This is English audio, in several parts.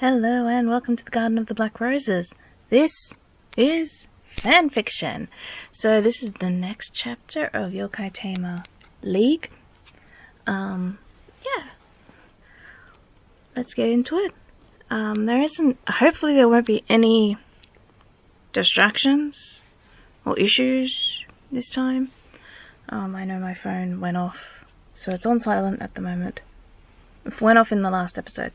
Hello and welcome to the Garden of the Black Roses. This is fanfiction. So this is the next chapter of Yokai Tamer League. Yeah. Let's get into it. Hopefully there won't be any distractions or issues this time. I know my phone went off, so it's on silent at the moment. It went off in the last episode.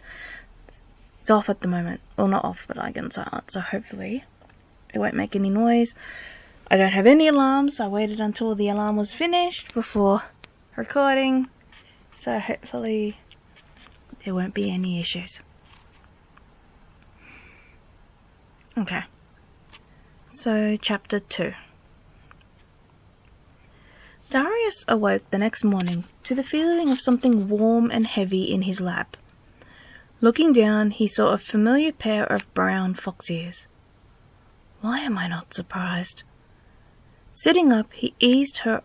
It's off at the moment. Well, not off, but like on silent. So hopefully it won't make any noise. I don't have any alarms. I waited until the alarm was finished before recording. So hopefully there won't be any issues. Okay. So, Chapter 2. Darius awoke the next morning to the feeling of something warm and heavy in his lap. Looking down, he saw a familiar pair of brown fox ears. Why am I not surprised? Sitting up, he eased her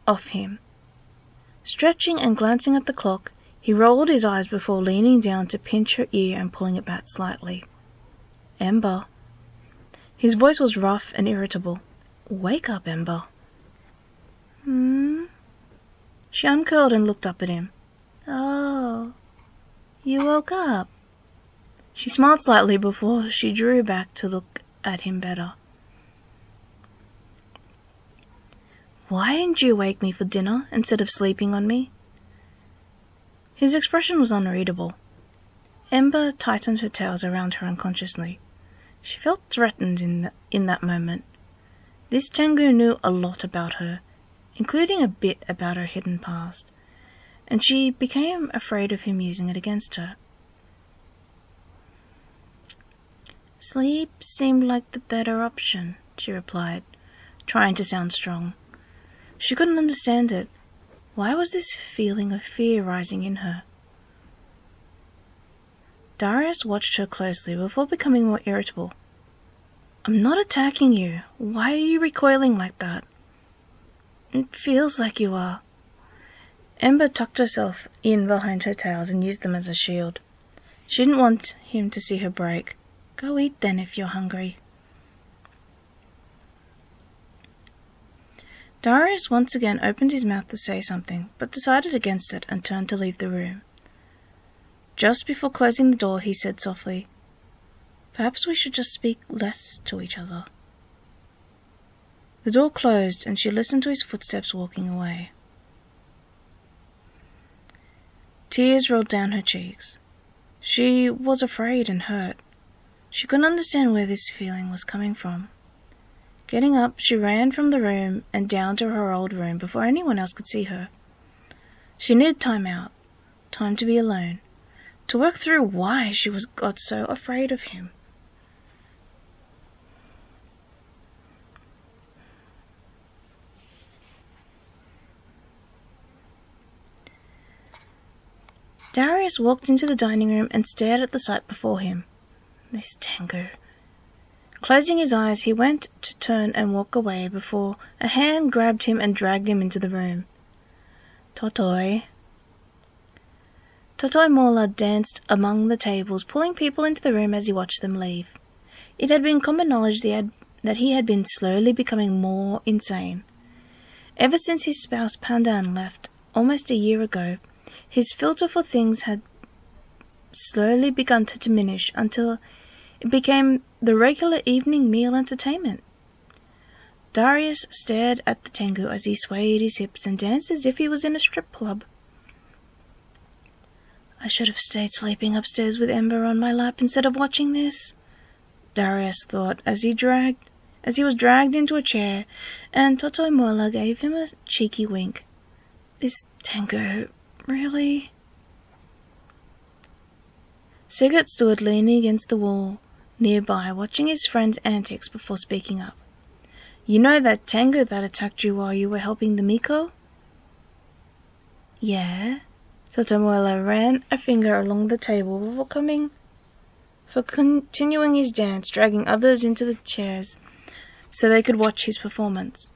off him. Stretching and glancing at the clock, he rolled his eyes before leaning down to pinch her ear and pulling it back slightly. Ember. His voice was rough and irritable. Wake up, Ember. She uncurled and looked up at him. Oh. You woke up. She smiled slightly before she drew back to look at him better. Why didn't you wake me for dinner instead of sleeping on me? His expression was unreadable. Ember tightened her tails around her unconsciously. She felt threatened in that moment. This tengu knew a lot about her, including a bit about her hidden past, and she became afraid of him using it against her. Sleep seemed like the better option, she replied, trying to sound strong. She couldn't understand it. Why was this feeling of fear rising in her? Darius watched her closely before becoming more irritable. I'm not attacking you. Why are you recoiling like that? It feels like you are. Ember tucked herself in behind her tails and used them as a shield. She didn't want him to see her break. Go eat then if you're hungry. Darius once again opened his mouth to say something, but decided against it and turned to leave the room. Just before closing the door, he said softly, Perhaps we should just speak less to each other. The door closed and she listened to his footsteps walking away. Tears rolled down her cheeks. She was afraid and hurt. She couldn't understand where this feeling was coming from. Getting up, she ran from the room and down to her old room before anyone else could see her. She needed time out, time to be alone, to work through why she got so afraid of him. Darius walked into the dining room and stared at the sight before him. This tengu. Closing his eyes, he went to turn and walk away before a hand grabbed him and dragged him into the room. Totoi. Totoi Mola danced among the tables, pulling people into the room as he watched them leave. It had been common knowledge that he had been slowly becoming more insane. Ever since his spouse Pandan left, almost a year ago, his filter for things had slowly begun to diminish until it became the regular evening meal entertainment. Darius stared at the tengu as he swayed his hips and danced as if he was in a strip club. I should have stayed sleeping upstairs with Ember on my lap instead of watching this, Darius thought as he was dragged into a chair, and Totoi Mola gave him a cheeky wink. This tengu, really? Sigurd stood leaning against the wall nearby, watching his friend's antics before speaking up. You know that tengu that attacked you while you were helping the Miko? Yeah. Totoi Mola ran a finger along the table before continuing his dance, dragging others into the chairs so they could watch his performance.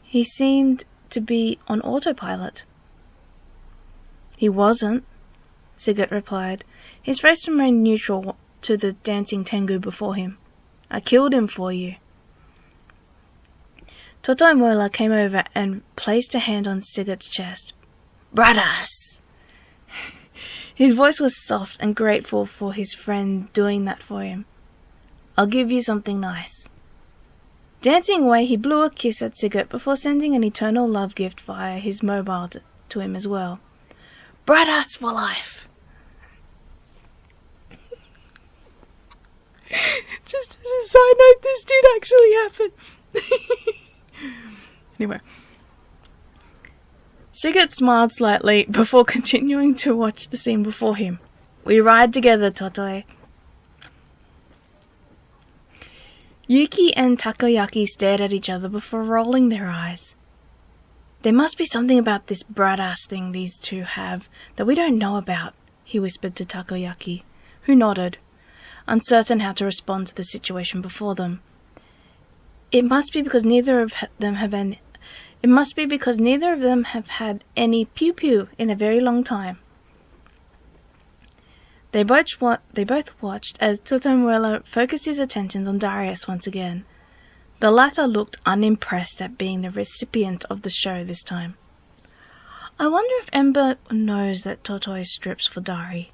He seemed to be on autopilot. He wasn't, Sigurd replied, His face remained neutral to the dancing tengu before him. I killed him for you. Totoimola came over and placed a hand on Sigurd's chest. Brothers! His voice was soft and grateful for his friend doing that for him. I'll give you something nice. Dancing away, he blew a kiss at Sigurd before sending an eternal love gift via his mobile to him as well. Brothers for life! Just as a side note, this did actually happen. Anyway. Sigurd smiled slightly before continuing to watch the scene before him. We ride together, Totoi. Yuki and Takoyaki stared at each other before rolling their eyes. There must be something about this brat-ass thing these two have that we don't know about, he whispered to Takoyaki, who nodded, uncertain how to respond to the situation before them. It must be because neither of them have had any pew-pew in a very long time. They both watched as Totoimola focused his attentions on Darius once again. The latter looked unimpressed at being the recipient of the show this time. I wonder if Ember knows that Totoi strips for Dari.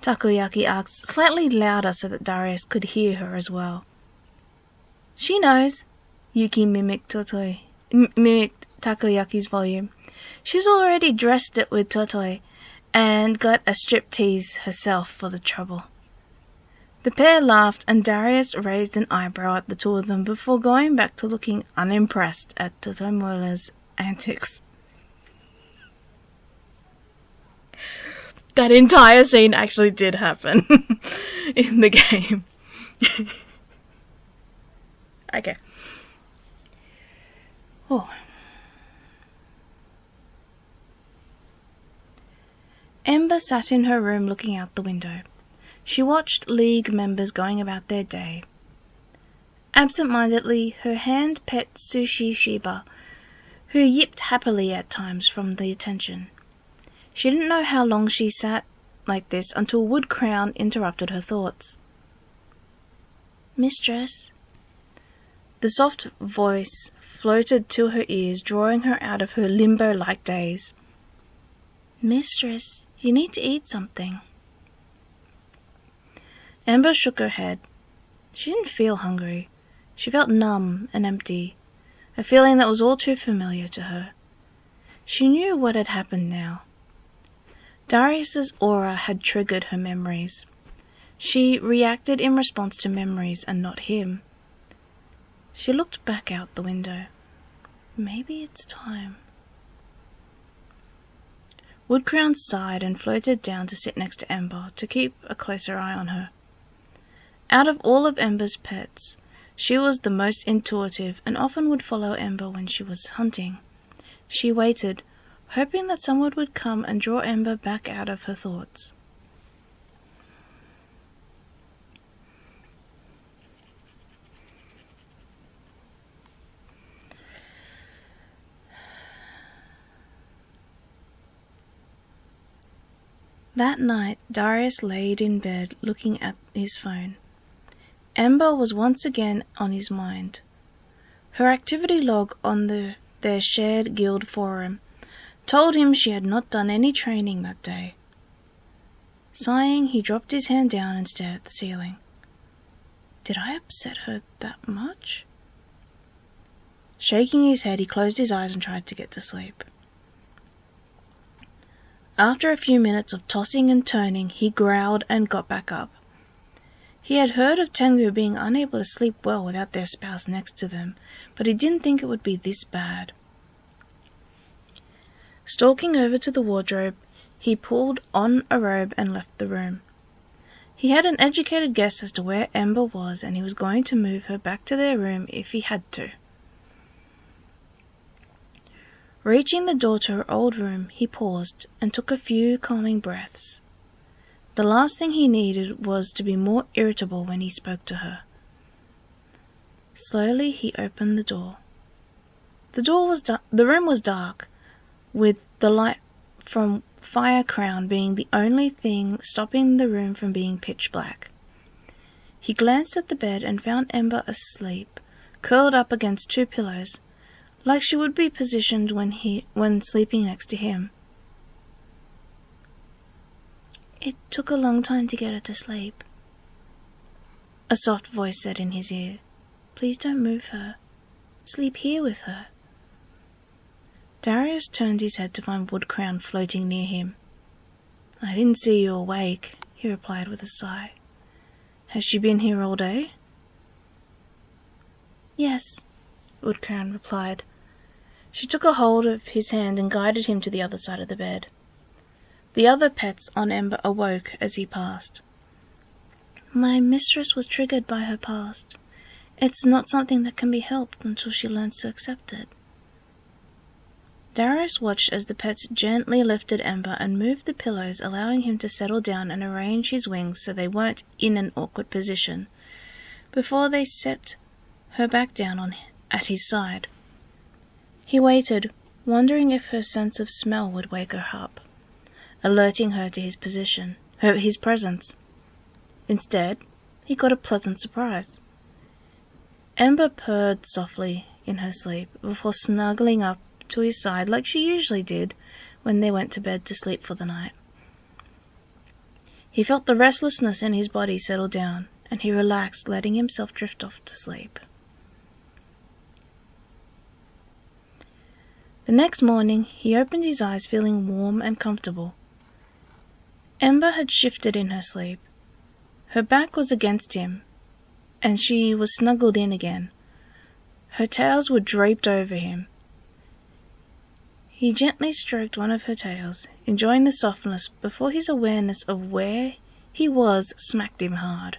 Takoyaki asked, slightly louder so that Darius could hear her as well. She knows. Yuki mimicked Takoyaki's volume. She's already dressed it with Totoi, and got a striptease herself for the trouble. The pair laughed, and Darius raised an eyebrow at the two of them before going back to looking unimpressed at Totoimola's antics. That entire scene actually did happen in the game. Okay. Oh. Ember sat in her room looking out the window. She watched League members going about their day. Absent-mindedly, her hand pet Sushi Shiba, who yipped happily at times from the attention. She didn't know how long she sat like this until Wood Crown interrupted her thoughts. Mistress. The soft voice floated to her ears, drawing her out of her limbo-like daze. Mistress, you need to eat something. Ember shook her head. She didn't feel hungry. She felt numb and empty, a feeling that was all too familiar to her. She knew what had happened now. Darius's aura had triggered her memories. She reacted in response to memories and not him. She looked back out the window. Maybe it's time. Woodcrown sighed and floated down to sit next to Ember to keep a closer eye on her. Out of all of Ember's pets, she was the most intuitive and often would follow Ember when she was hunting. She waited, hoping that someone would come and draw Ember back out of her thoughts. That night, Darius laid in bed looking at his phone. Ember was once again on his mind. Her activity log on their shared guild forum told him she had not done any training that day. Sighing, he dropped his hand down and stared at the ceiling. Did I upset her that much? Shaking his head, he closed his eyes and tried to get to sleep. After a few minutes of tossing and turning, he growled and got back up. He had heard of tengu being unable to sleep well without their spouse next to them, but he didn't think it would be this bad. Stalking over to the wardrobe, he pulled on a robe and left the room. He had an educated guess as to where Ember was, and he was going to move her back to their room if he had to. Reaching the door to her old room, he paused and took a few calming breaths. The last thing he needed was to be more irritable when he spoke to her. Slowly he opened the door. The room was dark, with the light from fire crown being the only thing stopping the room from being pitch black. He glanced at the bed and found Ember asleep, curled up against 2 pillows, like she would be positioned when sleeping next to him. "It took a long time to get her to sleep," a soft voice said in his ear. "Please don't move her. Sleep here with her." Darius turned his head to find Woodcrown floating near him. "I didn't see you awake," he replied with a sigh. "Has she been here all day?" "Yes," Woodcrown replied. She took a hold of his hand and guided him to the other side of the bed. The other pets on Ember awoke as he passed. "My mistress was triggered by her past. It's not something that can be helped until she learns to accept it." Darius watched as the pets gently lifted Ember and moved the pillows, allowing him to settle down and arrange his wings so they weren't in an awkward position, before they set her back down at his side. He waited, wondering if her sense of smell would wake her up, alerting her to his presence. Instead, he got a pleasant surprise. Ember purred softly in her sleep before snuggling up to his side like she usually did when they went to bed to sleep for the night. He felt the restlessness in his body settle down, and he relaxed, letting himself drift off to sleep. The next morning, he opened his eyes feeling warm and comfortable. Ember had shifted in her sleep. Her back was against him, and she was snuggled in again. Her tails were draped over him. He gently stroked one of her tails, enjoying the softness before his awareness of where he was smacked him hard.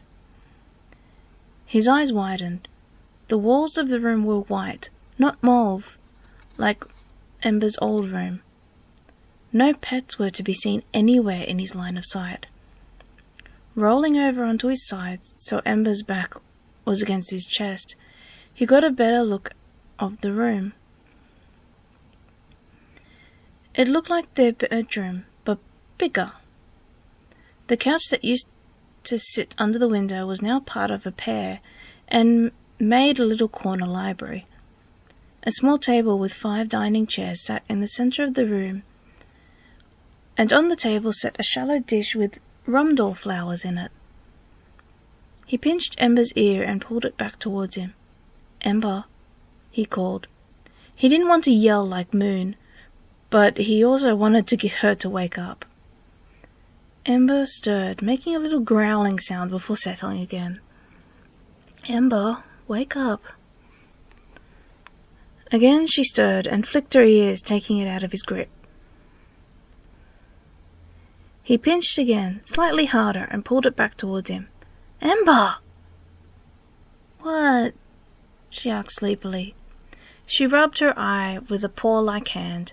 His eyes widened. The walls of the room were white, not mauve, like Ember's old room. No pets were to be seen anywhere in his line of sight. Rolling over onto his sides so Ember's back was against his chest, he got a better look of the room. It looked like their bedroom, but bigger. The couch that used to sit under the window was now part of a pair and made a little corner library. A small table with 5 dining chairs sat in the center of the room, and on the table sat a shallow dish with rumdor flowers in it. He pinched Ember's ear and pulled it back towards him. "Ember," he called. He didn't want to yell like Moon, but he also wanted to get her to wake up. Ember stirred, making a little growling sound before settling again. "Ember, wake up." Again she stirred and flicked her ears, taking it out of his grip. He pinched again, slightly harder, and pulled it back towards him. "Ember!" "What?" she asked sleepily. She rubbed her eye with a paw-like hand,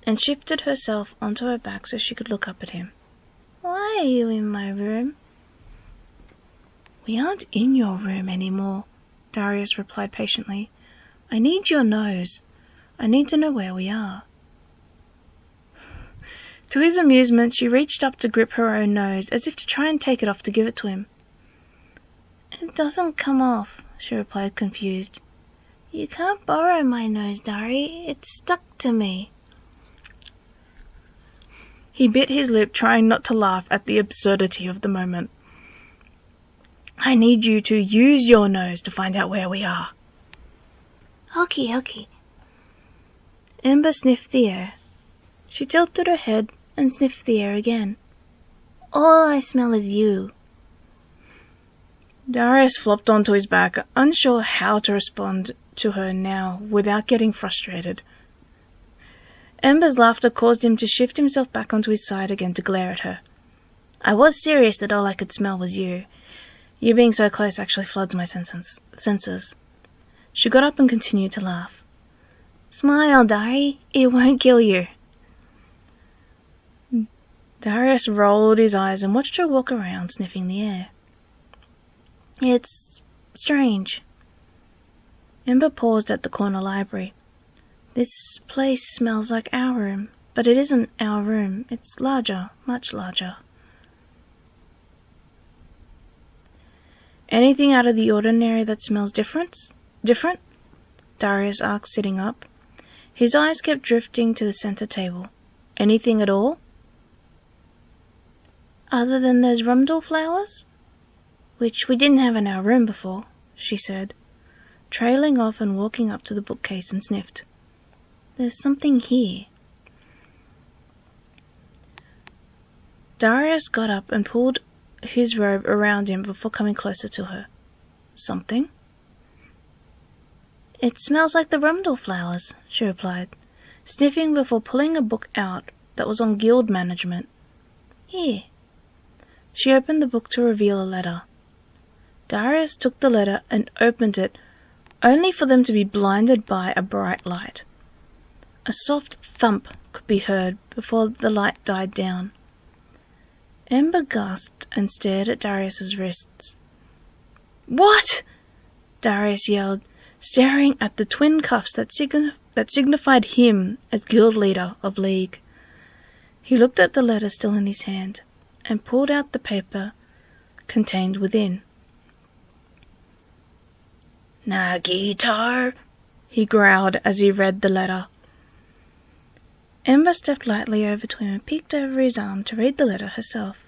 and shifted herself onto her back so she could look up at him. "Why are you in my room?" "We aren't in your room anymore," Darius replied patiently. "I need your nose. I need to know where we are." To his amusement, she reached up to grip her own nose, as if to try and take it off to give it to him. "It doesn't come off," she replied, confused. "You can't borrow my nose, Dari. It's stuck to me." He bit his lip, trying not to laugh at the absurdity of the moment. "I need you to use your nose to find out where we are." "Okay." Ember sniffed the air. She tilted her head and sniffed the air again. "All I smell is you." Darius flopped onto his back, unsure how to respond to her now without getting frustrated. Ember's laughter caused him to shift himself back onto his side again to glare at her. "I was serious that all I could smell was you. You being so close actually floods my senses." She got up and continued to laugh. "Smile, Dari. It won't kill you." Darius rolled his eyes and watched her walk around, sniffing the air. "It's strange." Ember paused at the corner library. "This place smells like our room, but it isn't our room. It's larger, much larger. Anything out of the ordinary that smells different? Darius asked, sitting up. His eyes kept drifting to the center table. Anything at all? Other than those rumdal flowers? Which we didn't have in our room before, she said, trailing off and walking up to the bookcase and sniffed. There's something here. Darius got up and pulled his robe around him before coming closer to her. Something? It smells like the rumdal flowers, she replied, sniffing before pulling a book out that was on guild management. Here. She opened the book to reveal a letter. Darius took the letter and opened it, only for them to be blinded by a bright light. A soft thump could be heard before the light died down. Ember gasped and stared at Darius's wrists. What? Darius yelled, staring at the twin cuffs that signified him as guild leader of League. He looked at the letter still in his hand, and pulled out the paper contained within. Nagitar, he growled as he read the letter. Ember stepped lightly over to him and peeked over his arm to read the letter herself.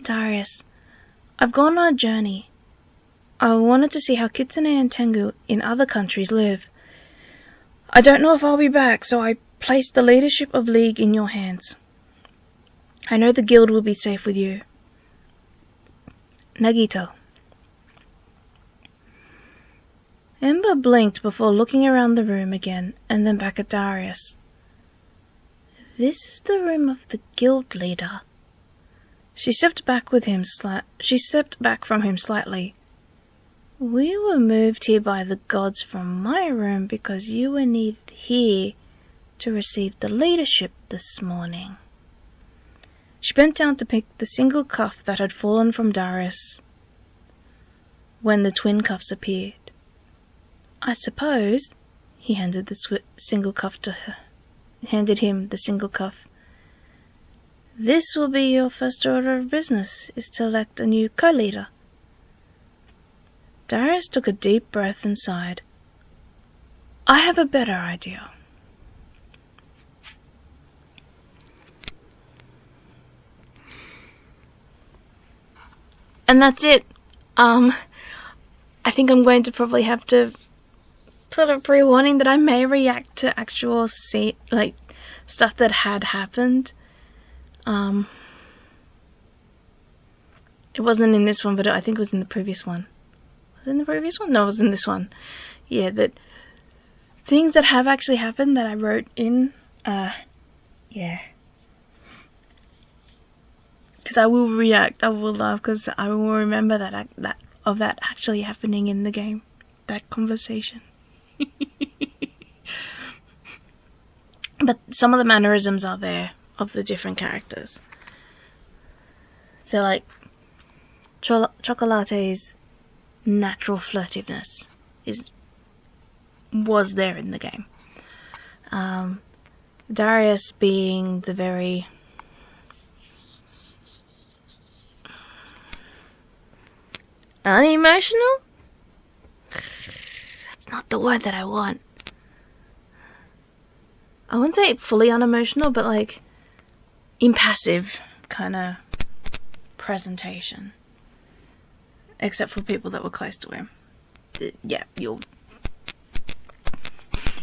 Darius, I've gone on a journey. I wanted to see how kitsune and tengu in other countries live. I don't know if I'll be back, so I placed the leadership of League in your hands. I know the guild will be safe with you. Nagito. Ember blinked before looking around the room again, and then back at Darius. This is the room of the guild leader. She stepped back from him slightly. We were moved here by the gods from my room because you were needed here to receive the leadership this morning. She bent down to pick the single cuff that had fallen from Darius when the twin cuffs appeared. I suppose, he handed the single cuff to her. Handed him the single cuff. This will be your first order of business, is to elect a new co-leader. Darius took a deep breath and sighed. I have a better idea. And that's it. I think I'm going to probably have to put a pre-warning that I may react to actual stuff that had happened. It wasn't in this one, but I think it was in the previous one. Was it in the previous one? No, it was in this one. Yeah, that things that have actually happened that I wrote in, yeah. Because I will react, I will laugh, because I will remember that actually happening in the game. That conversation. But some of the mannerisms are there of the different characters. So like Chocolate's natural flirtiveness was there in the game. Darius being the very unemotional? That's not the word that I want. I wouldn't say fully unemotional, but like impassive kind of presentation. Except for people that were close to him. Yeah,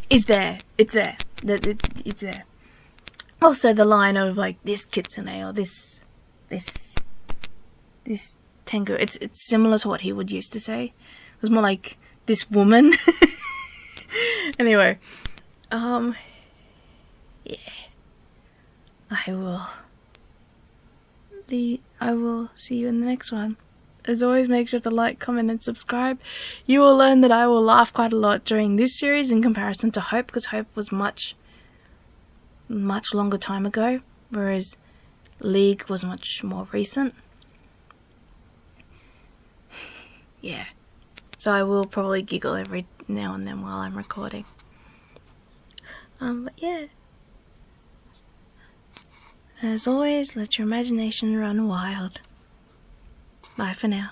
it's there. It's there. It's there. Also the line of like this kitsune or this tengu. It's similar to what he would used to say. It was more like this woman. Anyway, yeah. I will see you in the next one. As always, make sure to like, comment and subscribe. You will learn that I will laugh quite a lot during this series in comparison to Hope, because Hope was much longer time ago, whereas League was much more recent. Yeah. So I will probably giggle every now and then while I'm recording. But yeah. And as always, let your imagination run wild. Bye for now.